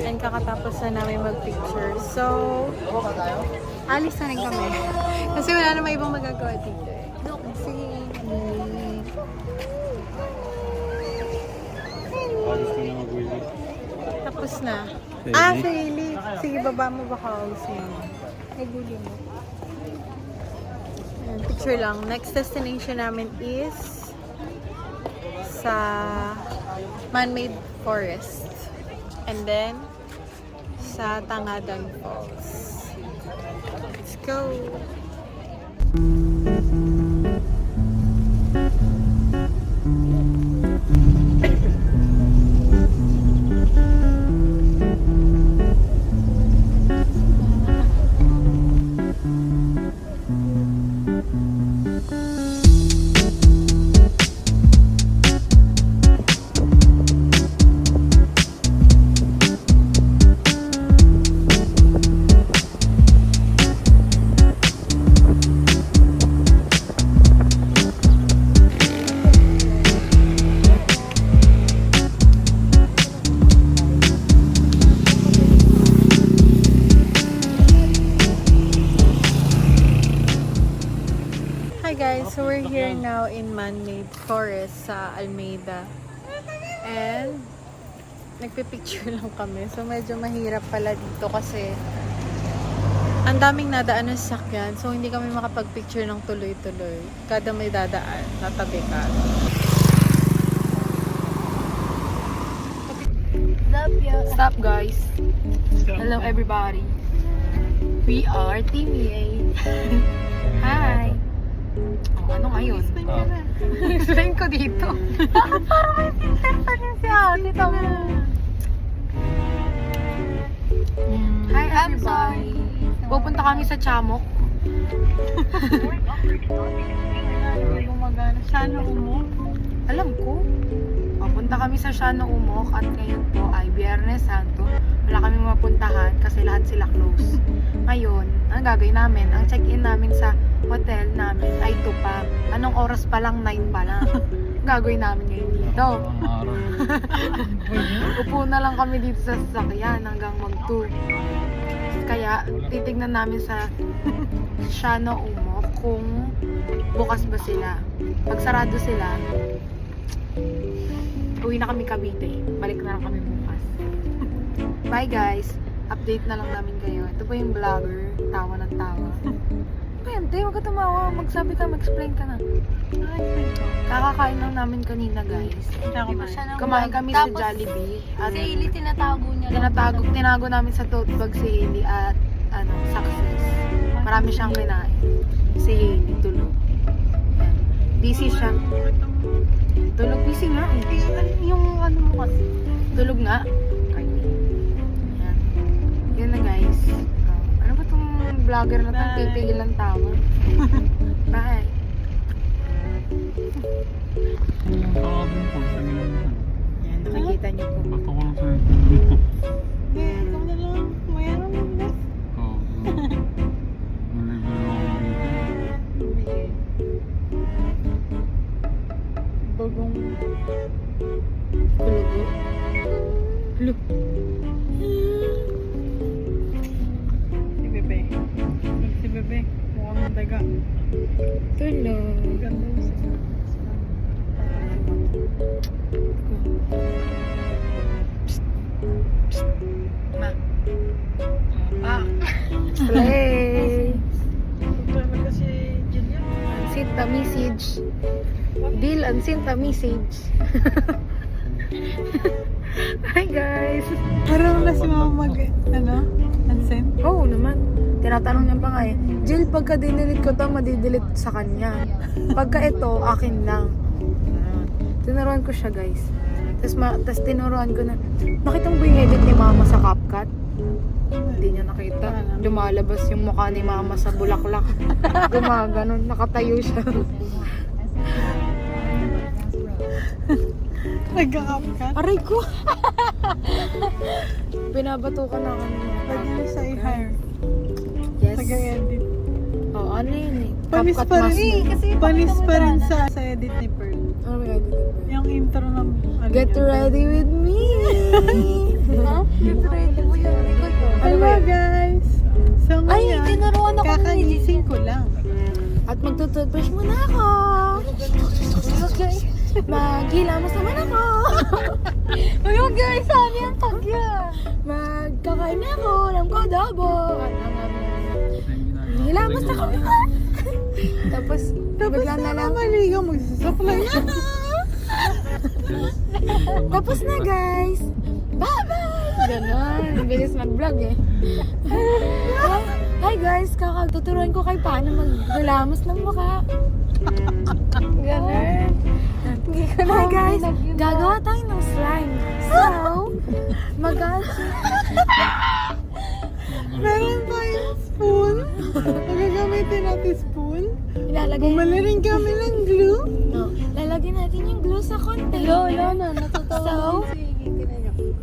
And kakatapos na namin mag-picture. So, alis na rin kami. Kasi wala naman ibang magagawa dito eh. Sige. Alis ka na mag-wili. Tapos na. Sige. Sige. Sige, baba mo baka alis mo. Ay, guli mo. Ayan, picture lang. Next destination namin is sa man-made forest. And then, sa Tangadan Falls. Let's go! Hi guys, so we're here now in man-made forest sa Almeida. And nagpipicture lang kami. So medyo mahirap pala dito kasi ang daming nadaan ng sakyan. So hindi kami makapag-picture ng tuloy-tuloy. Kada may dadaan, tatabi ka. Stop guys. Hello everybody. We are Team EA. Hi. Oh, ano ngayon? Explain ko dito. Bakit parang may filter pa rin si ate? Hi everybody. Pupunta kami sa Chamok. Sana umok. Alam ko. Pupunta kami sa Siano Umok at ngayon po ay Biyernes Santo. Wala kami mapuntahan kasi lahat sila close. Ngayon, ang gagawin namin, ang check-in namin sa hotel namin ay 2 pa. Anong oras pa lang? 9 pa lang. Ang gagawin namin ngayon dito. Upo na lang kami dito sa sasakyan hanggang mag-2. Kaya titignan namin sa Siano Umok kung bukas ba sila. Pag sarado sila, uwi na kami Cavite. Balik na lang kami bukas. Bye guys! Update na lang namin kayo. Ito po yung vlogger. Tawa ng tawa. Ayan, tayo huwag ka tumawa. Magsabi ka, mag-explain ka na. Kakakain lang namin kanina guys. Kumain kami sa Jollibee. At Si Hailey, tinatago niya. tinago namin sa tote bag si Hailey at success. Marami siyang kinain. Si Hailey, tulog. Ayan. Busy siya. Tulog, busy nga. Yung ano mo kasi. Tulog nga. Ayan. Yun na guys. Ano ba itong vlogger na itong pipigil ng tawa? Bye. Ayan, nakikita niyo po. Ito na lang. Mayroon na. Bagong Kulugo. Look. si Bebe. Si Bebe. Mukhang daga. Tulog. Ganda yung siya. Ma. Ah. Play. Problema kasi Jillian. Sinta message. Deal and Sinta message. Hi guys. Parang na si mama unsend? Oo naman. Tinatanong niya pa nga eh. Jill, pagka dinilit ko to, madidelete sa kanya. Pagka ito, akin lang. Tinuruan ko siya guys. Tapos tinuruan ko na, nakita mo ba yung edit ni mama sa CapCut? Hindi niya nakita. Lumalabas yung mukha ni mama sa bulaklak. Gumaganon, nakatayo siya. Nagka-CapCut? Aray ko! Binabato ka na kanina. Pwede na siya i-hire. Yes. Nag-edit. Oh, ano yun eh? Panis CapCut pa rin. Master. Kasi Panis pakita mo pa rin na. sa edit ni Pearl. Ano may edit? Yung intro ng... Get ready with me! Ha? Get ready mo yun. Hello guys! So Ay, ngayon, tinuruan ako kakagising ko lang. At magtututbrush muna ako. Okay. Maghilamos naman ako. Ayun guys, saan yan tagya? Magkakain na ako ng kodobo. Hilamos na kami. Tapos bigla na lang. Maligo, magsasaklay na. Tapos na guys. Bye-bye! Ganon. Bilis mag-vlog eh. Hi guys, kakatuturuan ko kay paano maglamos ng mukha. Ganon. Hi guys, gagawa tayo ng slime. So, Meron tayong spoon. Magagamitin natin spoon. ilalagay Bumali rin kami ng glue. No, lalagyan natin yung glue sa container. So,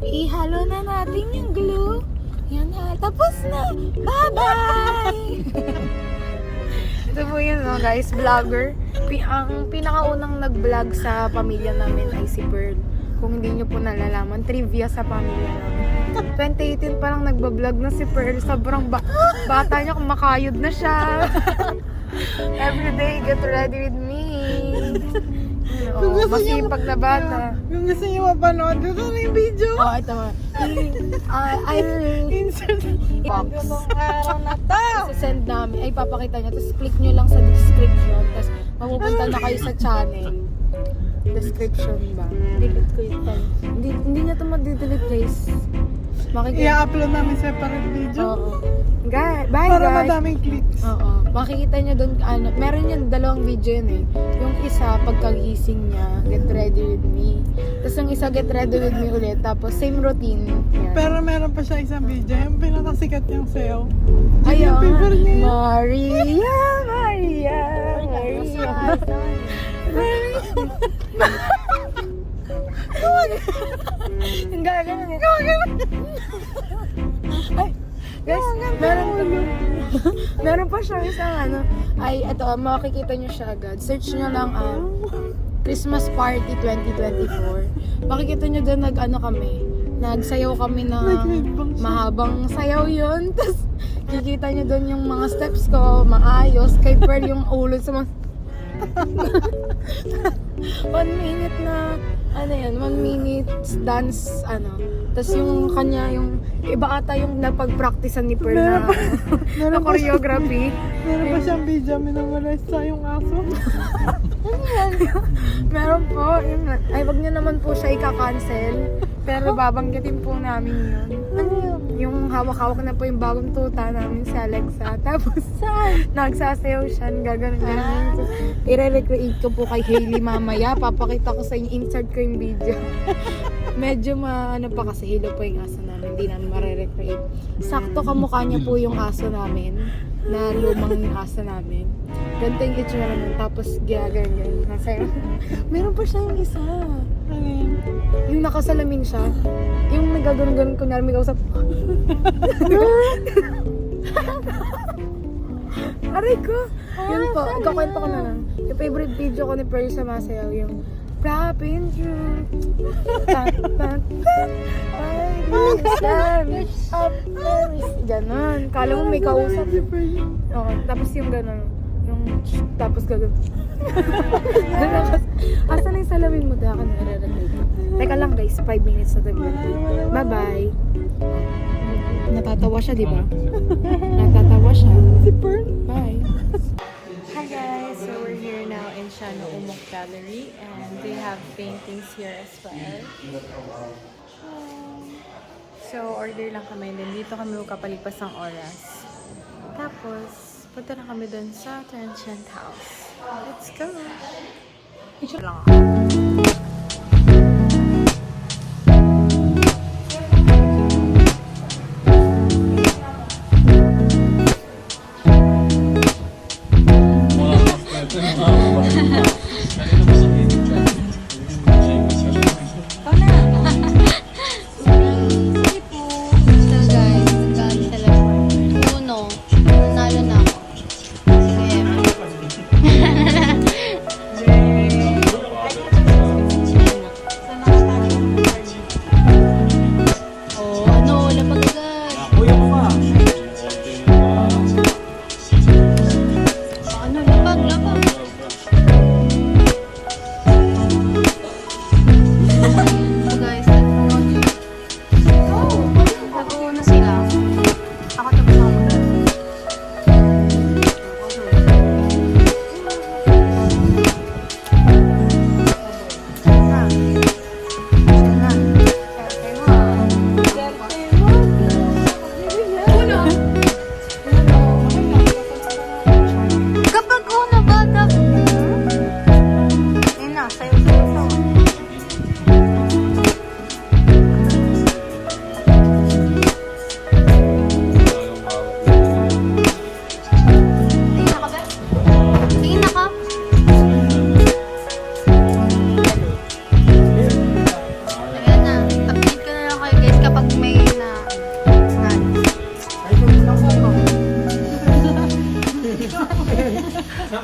ihalo na natin yung glue. Yan ha. Tapos na. Bye-bye! Ito po yun, no, guys. Vlogger. Ang pinakaunang nag-vlog sa pamilya namin ay si Pearl. Kung hindi nyo po nalalaman, trivia sa pamilya namin. 2018 pa lang nagbablog na si Pearl. Sobrang bata niya, kumakayod na siya. Everyday, get ready with me. Kung Oh, gusto niyo- masipag na bata. Kung gusto niyo mapanood, ito na yung video. Oh, ito mo. I'll Insert. box. Itong araw na to. Send namin. Ay, papakita niya. Tapos click nyo lang sa description. Tapos mapupunta na kayo sa channel. Description ba? Delete ko yung time. Hindi niya ito ma-delete, guys. Makikita. I-upload namin separate video. Oo. Bye, Para guys. madaming clicks. Oo. Makikita niyo doon, meron yung dalawang video yun eh. Yung isa, pagkagising niya, get ready with me. Tapos yung isa, get ready with me ulit. Tapos same routine. Yan. Pero meron pa siya isang video. Yung pinakasikat niyang sayaw. Ayun. Yung paper niya yun. Maria, Maria, Maria. Ang gagawin niya. Ay, guys, meron pa siya isang ano. Ay, ito, makikita niyo siya agad. Search niyo lang Christmas Party 2024. Makikita niyo doon nagsayaw kami ng mahabang sayaw yun. Tapos kikita niyo doon yung mga steps ko, maayos. Kay Pearl yung ulo sa mga 1 minute na 1 minute dance tapos yung kanya yung iba ata yung napag-practicean ni Pearl na Meron pa siya- choreography. Meron pa siyang video. Minamalas sa yung aso. Meron po ay wag niyo naman po siya ika-cancel, pero babanggitin po namin yun. Yung hawak-hawak na po yung bagong tuta namin si Alexa. Tapos nagsasayaw siya, gagawin. I-recreate ko po kay Hailey mamaya. Papakita ko sa inyo, insert ko yung video. Medyo pa kasi hilo po yung aso namin. Hindi namin mare-recreate. Sakto kamukha niya po yung aso namin. Na lumang aso namin. Ganito yung itsura naman. Tapos gagawin. Meron pa siya yung isa. Ano yun? Yung nakasalamin siya. Yung nagagano'n-ganon ko na may kausap. Aray ko! Yun po, ikakwento ko na lang. Yung favorite video ko ni Pearl sa Masayaw, yung Rapping through ganon. Kala mo may kausap. Oo, tapos yung ganon. Yung tapos ganon. Asa na yung salamin mo? Daka na i-relate ko. Teka lang guys, 5 minutes na tayo. Bye-bye. Natatawa siya, di ba? Natatawa siya. Si Pearl. Bye. Hi guys, so we're here now in Shano Umok Gallery and they have paintings here as well. So order lang kami, then dito kami kapalipas ng oras. Tapos, punta na kami dun sa Transient House. Let's go! Picture lang ako.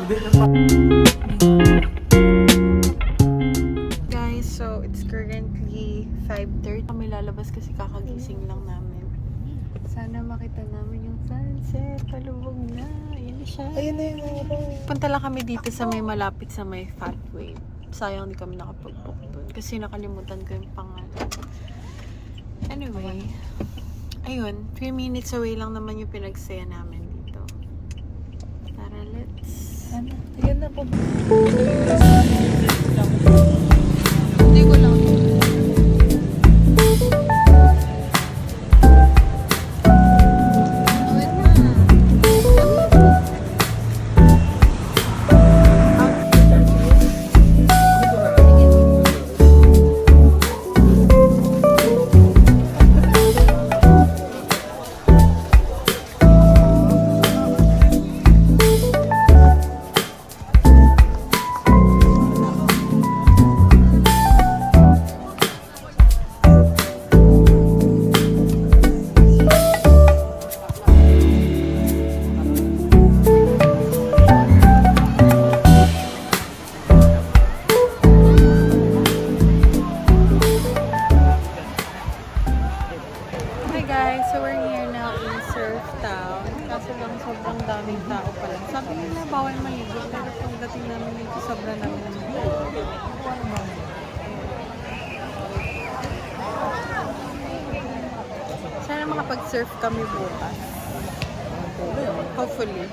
Guys, so it's currently 5:30. Kami lalabas kasi kakagising lang namin. Sana makita namin yung sunset. Palubog na. Ayun siya. Ayun na yun. Punta lang kami dito sa may malapit sa may Fat Wave. Sayang di kami nakapag-book doon kasi nakalimutan ko yung pangalan. Anyway, ayun, 3 minutes away lang naman yung pinagsaya namin dito. Tara, let's... Ano? Yan na po. Hindi ko lang. Hi guys, so we're here now in Surf Town. Kaso lang sobrang daming tao pa lang. Sabi nila bawal maligo, pero pagdating namin dito sobrang dami naman. Sana makapag-surf kami bukas. Hopefully.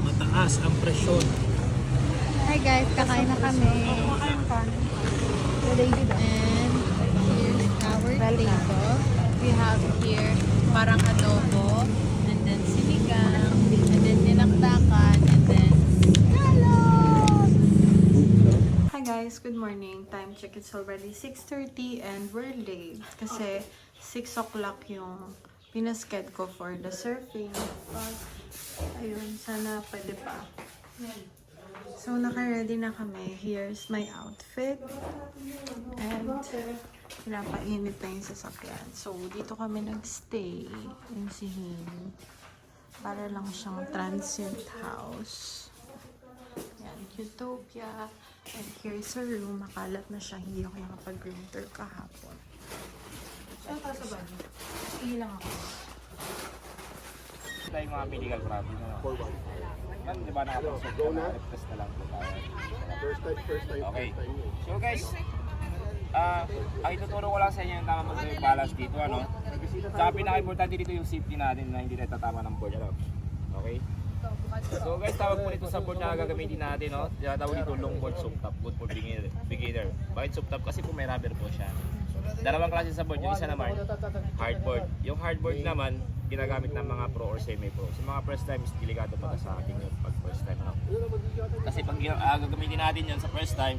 Mataas ang presyon. Hi guys, kakain na kami. And here's our dito. We have here parang adobo, and then sinigang, and then dinakdakan, and then salad! Hi guys, good morning. Time check, it's already 6:30 and we're late kasi 6 o'clock yung pinasked ko for the surfing. But, ayun, sana pwede pa. So, naka-ready na kami. Here's my outfit. And, pinapainit na yung sasakyan. So, dito kami nag-stay in Sihin. Para lang siyang transient house. Yan, Utopia. And here's a room. Makalat na siya. Hindi ako nakapag-room tour kahapon. Saan ka sa banyo? Ihilang ako. Ito yung mga medical problem. Yan, di ba nakapag-surf na test na lang po tayo. Okay. So guys, ang ituturo ko lang sa inyo yung tama mag-work balance dito, ano? Tsaka pinaka-importante dito yung safety natin na hindi tayo tatama ng board, ano? Okay? So guys, tawag po nito sa board na gagamitin natin, no? Tawag dito longboard soap top, good for beginner. Bakit soap top? Kasi po may rubber po siya. Dalawang klase sa board, yung isa naman hardboard. Yung hardboard naman, ginagamit ng mga pro or semi-pro. Sa mga first time, is delikado pa sa atin yun pag first time. No? Kasi pag gagamitin natin yun sa first time,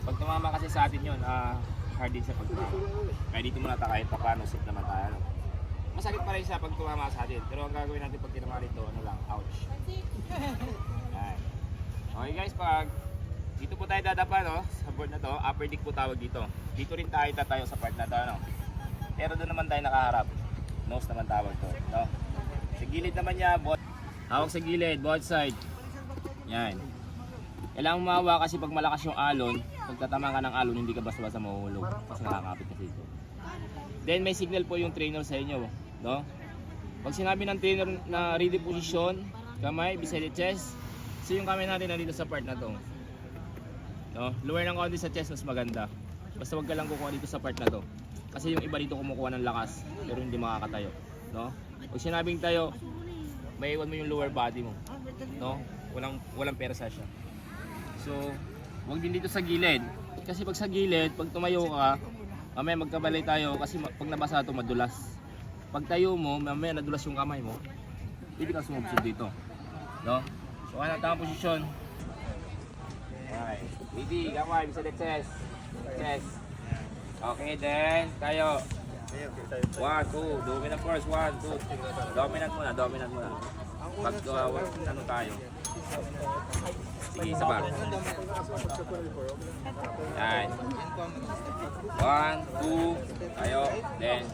pag tumama kasi sa atin yun, hard din sa pagtumama. Kaya dito muna tayo kahit pa paano, safe naman tayo. No? Masakit pa rin siya pag tumama sa atin. Pero ang gagawin natin pag tinama rito, ano lang, ouch. Yan. Okay guys, pag dito po tayo dadapa, no? Sa board na to, upper deck po tawag dito. Dito rin tayo tatayo sa part na to, no? Pero doon naman tayo nakaharap. Nose naman tawag to, no? Sa gilid naman niya, hawak sa gilid, both side. Yan. Kailangan mahawa kasi pag malakas yung alon, pag tatama ka ng alon, hindi ka basta-basta mahuhulog. Kasi nakakapit kasi ito. Then may signal po yung trainer sa inyo, no? Pag sinabi ng trainer na ready position, kamay beside the chest, so yung kamay natin nandito sa part na to. No? Lower ng konti sa chest, mas maganda. Basta wag ka lang kukuha dito sa part na to. Kasi yung iba dito kumukuha ng lakas, pero hindi makakatayo. No? Pag sinabing tayo, may iwan mo yung lower body mo. No? Walang persa siya. So, huwag din dito sa gilid. Kasi pag sa gilid, pag tumayo ka, mamaya magkabalay tayo kasi pag nabasa ito madulas. Pag tayo mo, mamaya nadulas yung kamay mo, hindi ka sumubsub dito. No? So, ano tamang posisyon? Okay. Ready, kamay, bisa the chest. Chest. Okay, then, tayo. 1, 2, dominant first, 1, 2, dominant muna. Pag ano tayo. Sige, isa pa. Yan. 1, 2, tayo, then.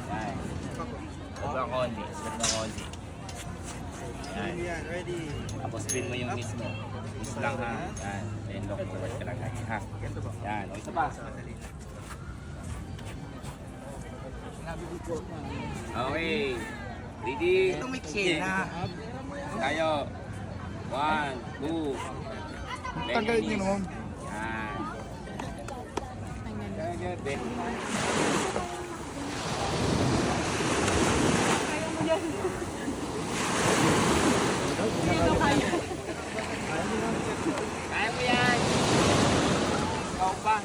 Yan. Sobrang konti, Yan. Tapos spin mo yung miss mo. Miss lang ha. Yan. Then lock forward ka lang lagi ha. Yan. O isa pa. Okay. Ready? Sige. Tayo. 1, 2. Tagal nyo nun. Yan. Good. Then. Kaya mo yan. Ikaw pa.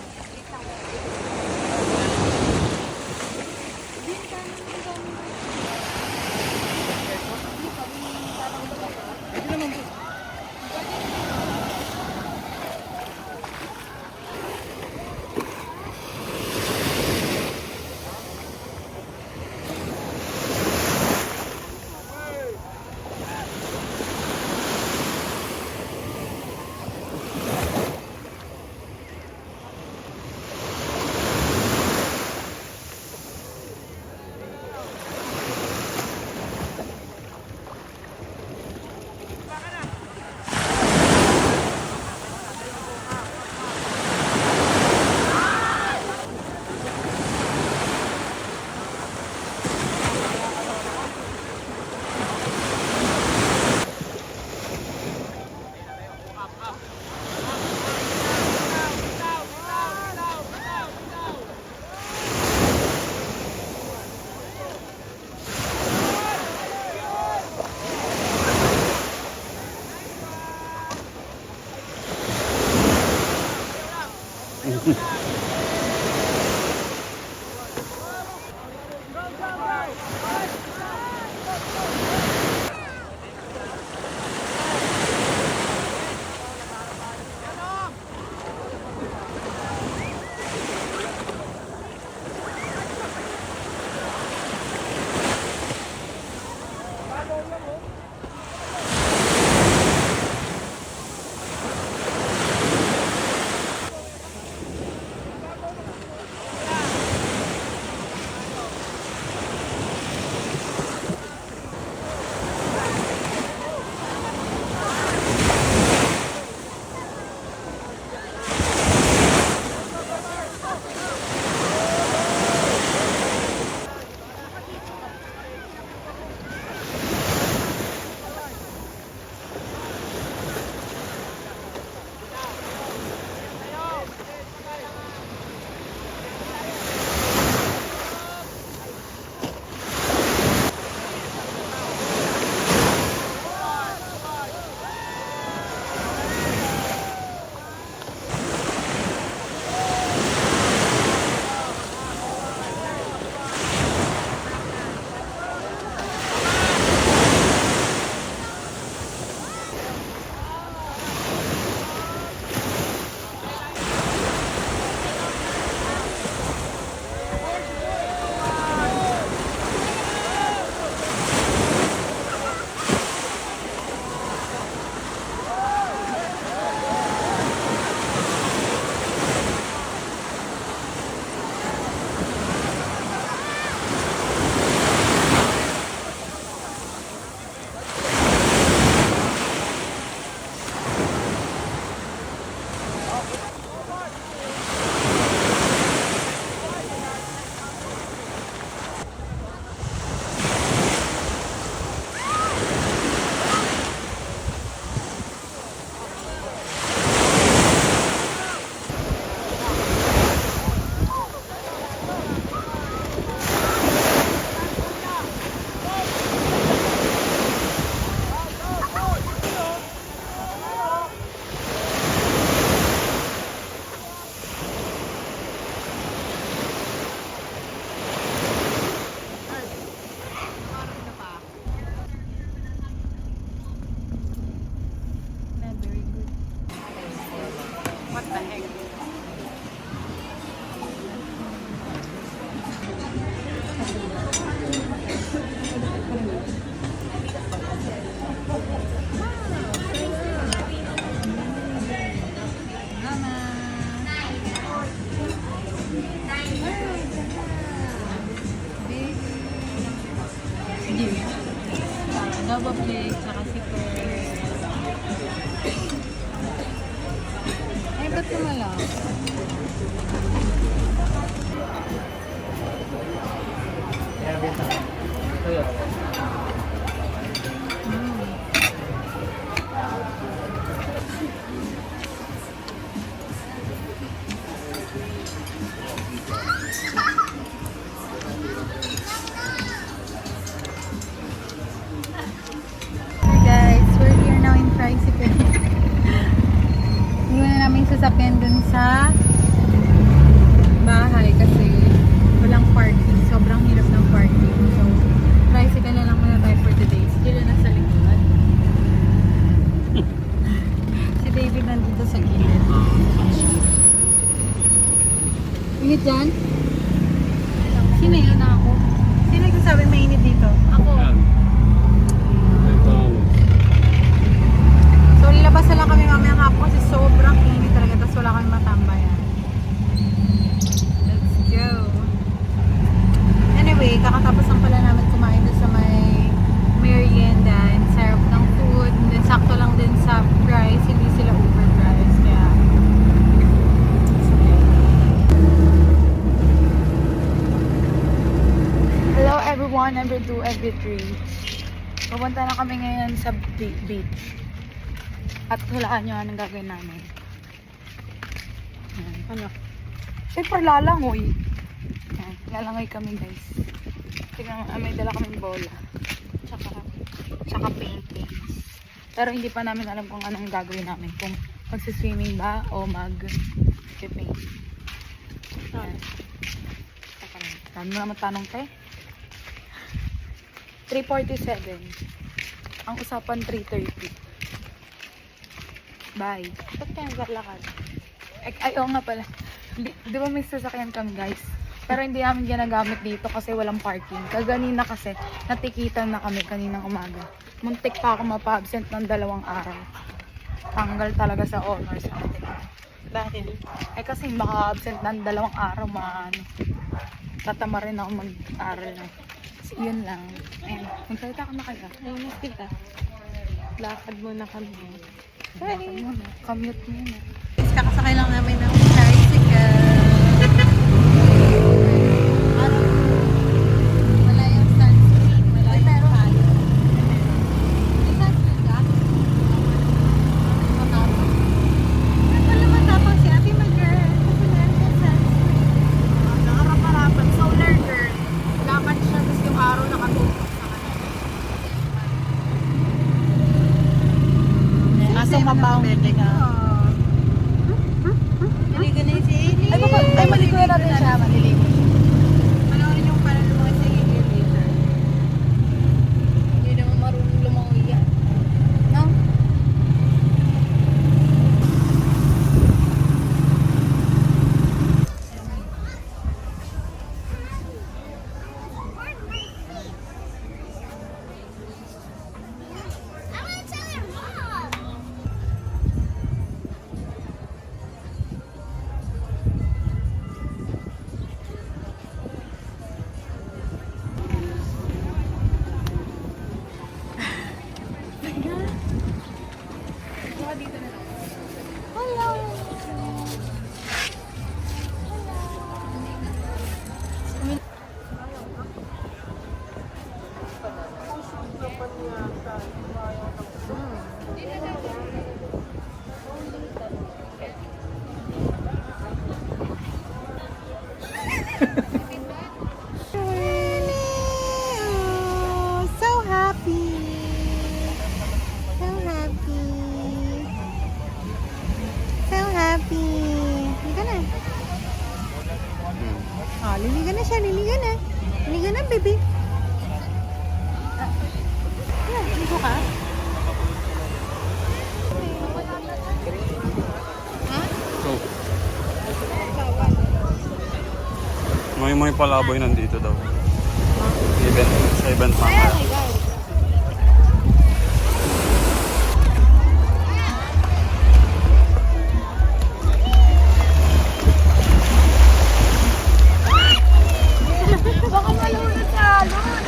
Adobo plate, tsaka si Ay, ba't kumalang? Hi guys, we're here now in tricycle. Iwan na namin sasakyan dun sa bahay kasi walang parking. Sobrang hirap ng parking. So, tricycle na lang muna tayo for today. Si Julia nasa likod. Si David nandito sa gilid. Init dyan? Sino yun na ako? Sino nagsasabi mainit dito? Ako. So, lalabas na lang kami mamayang hapon kasi sobrang init talaga. Tapos wala kami matambayan. Let's go. Anyway, kakatapos lang pala namin kumain doon sa may merienda and sarap ng food. And then, sakto lang din sa price. Hindi sila overpriced. Kaya, Hello everyone, every 2, every 3. Pupunta na kami ngayon sa beach. At hulaan nyo anong gagawin namin. Ayan. ano? Siyempre lalangoy. Ayan, lalangoy kami guys. Tingnan mo, may dala kaming bola. Tsaka paintings. Pero hindi pa namin alam kung anong gagawin namin. Kung magsiswimming ba o mag-paint. Ayan. Dami mo naman tanong te. 3:47. Ang usapan 3:30. Bye. Ba't kayo naglalakad? Ay, oo nga pala. Di ba may sasakyan kami guys? Pero hindi namin ginagamit dito kasi walang parking. Kaganina kasi, natikitan na kami kaninang umaga. Muntik pa ako mapa-absent ng 2 araw. Tanggal talaga sa honors. Dahil? Eh kasi maka-absent ng 2 araw, tatama rin ako mag-aral na. So, yun lang. Ayun, magsalita ka na kaya. Nainis kita. Lakad muna kami. Lakad muna. Commute muna. Kakasakay lang namin ng tricycle. Wala yung sunscreen. Wala yung palo. May sunscreen ka? Matapang. Wala matapang si Ate Mag-girl. Kasi meron yung sunscreen. Nakarap-harapan. Solar girl. Dapat siya. Tapos yung araw nakatutok sa kanya. Kaso mabawang bebe ka. Maligo na yung si Hailey. Ay, maligo na natin siya. Maliligo. Panoorin yung parang lumangoy sa Hailey later. Hindi naman marunong lumangoy yan. No? So happy. So happy. So happy. Liga na. Oh, liliga na siya. Liliga na. Liliga na, baby. Ligo ka? May palaboy nandito daw. Sa event mamaya. Baka malunod sa alon.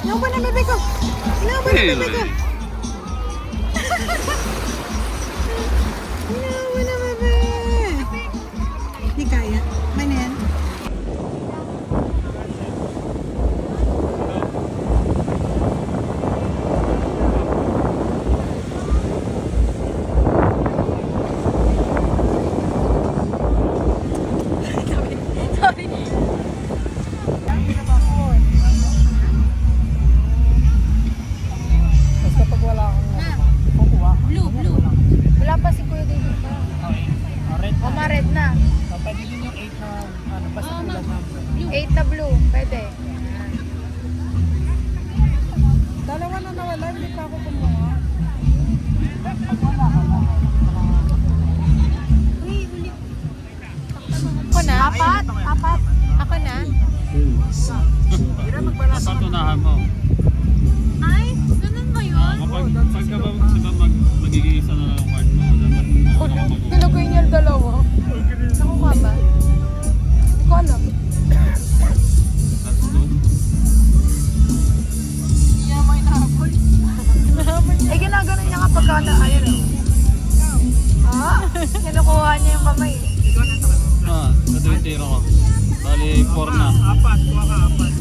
Inawa na bebe ko! Inawa na bebe ko! Inawa na bebe! Hindi kaya. May na yan. Wala pa si Kuya David pa. O, ma-red na. Pwede din yung 8 na ano, basta tulad na. 8 na blue. Pwede. Dalawa na nawala, hindi pa ako kumuha. Ako na? Apat. Ako na? Patunahan mo. Ay, ganun ba yun? Kapag ka ba, diba magiging isa na lang ang card mo, dapat mag-mag-mag. Tinukoy niya yung dalawa. Nakuha ba? Hindi ko alam. Let's go. Eh, ginaganon niya kapag ayun. Kinukuha niya yung kamay. Ito yung tiro ko. Bali, 4 na. Apat, kuha ka apat.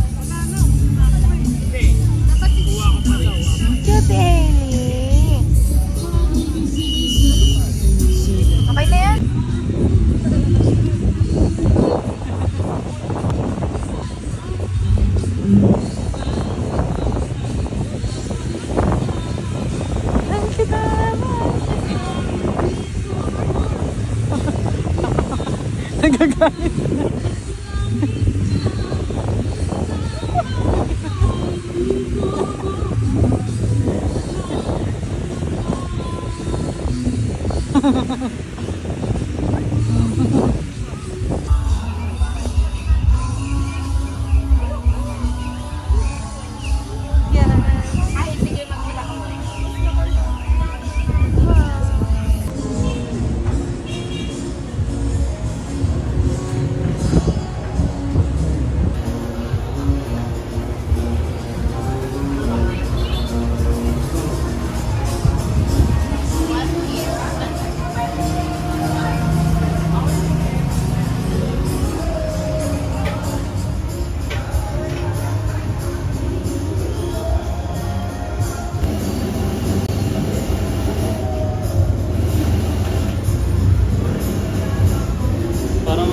Hindi. Kuha ko pa daw. Cute, Ellie. Okay na yan? Ang kita naman! Nagagalit na. Ay, sige, magmula ko. Para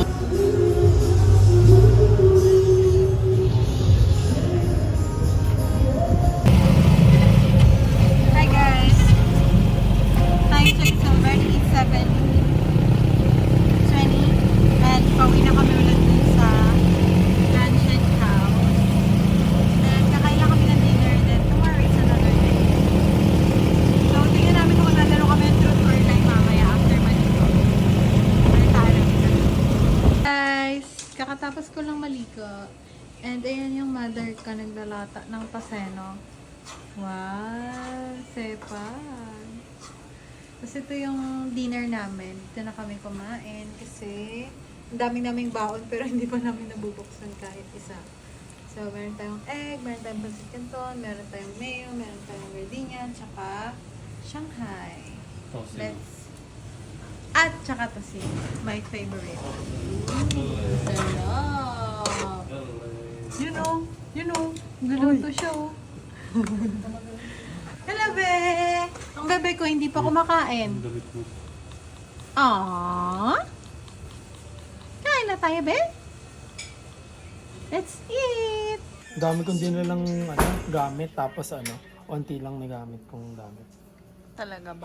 Hi guys! Time check, so already 7:20 and pauwi na kami ulit dun sa Mansion House. And kakain lang kami ng dinner, then tomorrow is another day. So tingnan namin kung maglalaro kami ng truth or lie mamaya after maligo. Guys, kakatapos ko lang maligo. And ayan yung mother ko naglalata ng paseno. Wow, sepan. Tapos ito yung dinner namin. Dito na kami kumain kasi ang daming baon pero hindi pa namin nabubuksan kahit isa. So, meron tayong egg, meron tayong pancit canton, meron tayong mayo, meron tayong gardenia, tsaka Shanghai. At tsaka tosin, my favorite. Sarap! You know, luluto siya oh. Hello, be! Ang bebe ko hindi pa kumakain. damit mo. Aww! Kain na tayo, be! Let's eat! Dami kong din lang gamit, tapos onti lang na gamit kong gamit. Talaga ba?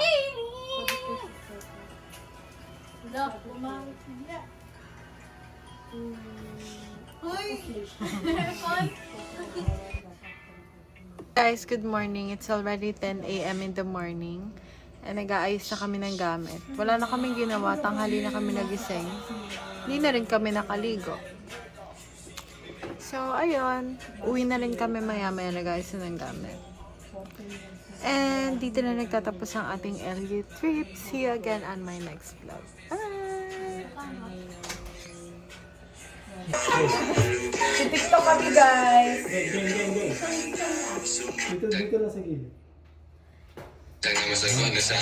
Guys, good morning. It's already 10 a.m. in the morning. And nag-aayos na kami ng gamit. Wala na kaming ginawa. Tanghali na kami nagising. Hindi na rin kami nakaligo. So, ayun. Uwi na rin kami maya-maya nag-aayos na ng gamit. And dito na nagtatapos ang ating LU trip. See you again on my next vlog. Bye! TikTok kami, guys. Dito na sa gilid. Sana masagot na sa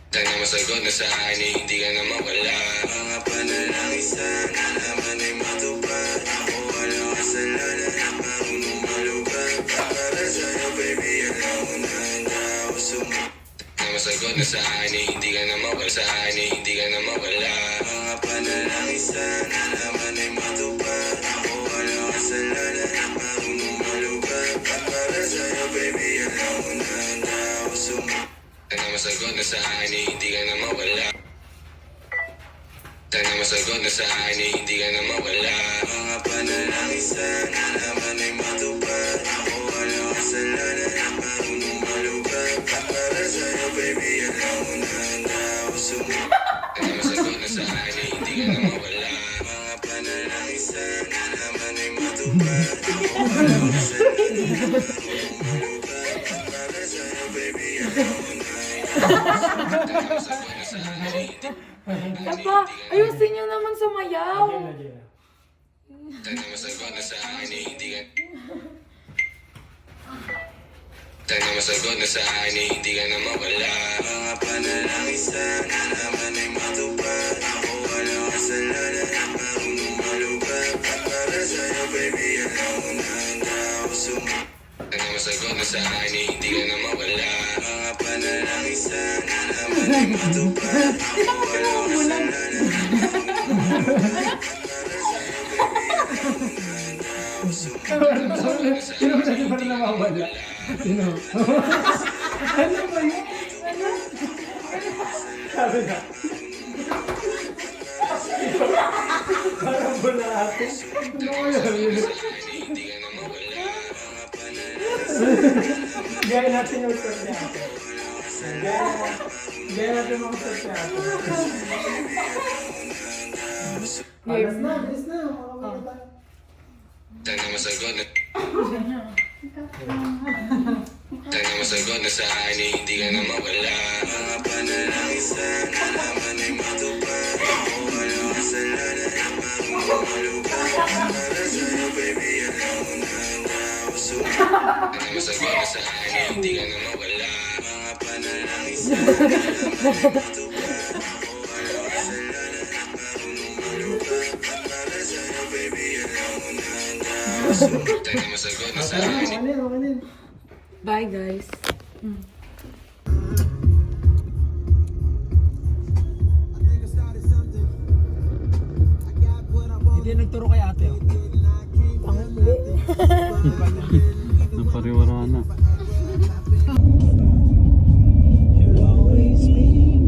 Sana masagot na sa akin eh, hindi ka na mawala. Mga panalangin sana naman ay matupad. Ako walang kasalanan at marunong malugad. Para sa'yo baby, alam mo na handa ako sumunod. Sana masagot na sa akin eh, hindi ka na mawala. Sa akin eh, hindi ka na mawala. Mga panalangin sana naman ay matupad. Ako walang kasalanan at marunong malugad. Para sa'yo baby, alam mo na handa ako sumunod. Sana masagot na sa akin eh, hindi ka na mawala. Sana masagot na sa akin eh, hindi ka na mawala. Mga panalangin sana naman ay matupad. Ako walang kasalanan at marunong malugad. Para sa'yo baby, alam mo na handa ako sumunod. Sana masagot na sa akin eh, hindi ka na mawala. Mga panalangin sana naman ay matupad. Ako walang kasalanan at marunong malugad. Para sa'yo baby, alam mo na. Papa, ayusin niyo naman sumayaw. Sana masagot na sa akin eh, hindi ka Sana masagot na sa akin eh, hindi ka na mawala. Mga panalangin sana naman ay matupad. Ako walang kasalanan at marunong malugad. Para sa'yo baby, alam mo na handa ako sumunod. Sana masagot na sa akin eh, hindi ka na mawala. Mga panalangin sana naman ay matupad. Ako walang kasalanan at marunong malugad. Para sa'yo baby, alam mo na handa ako sumunod. Sana masagot na sa akin eh, hindi ka na mawala. Ano ba yun? Sabi na. Parang bulate. Ano ko yun? Gaya natin yung step niya. Gaya natin yung step niya. Alas na, alas na. Sana masagot na Sana masagot na sa akin eh, hindi ka na mawala. Mga panalangin sana naman ay matupad. Ako walang kasalanan at marunong malugad. Para sa'yo baby, alam mo na handa ako sumunod. Sana masagot na sa akin eh, hindi ka na mawala. Mga panalangin sana naman ay matupad. Ako walang kasalanan at marunong malugad. Para sa'yo baby, alam mo na handa ako sumunod. Sana masagot na sa akin eh. Bye guys. Hindi nagturo kay ate. Napariwara na. You'll always be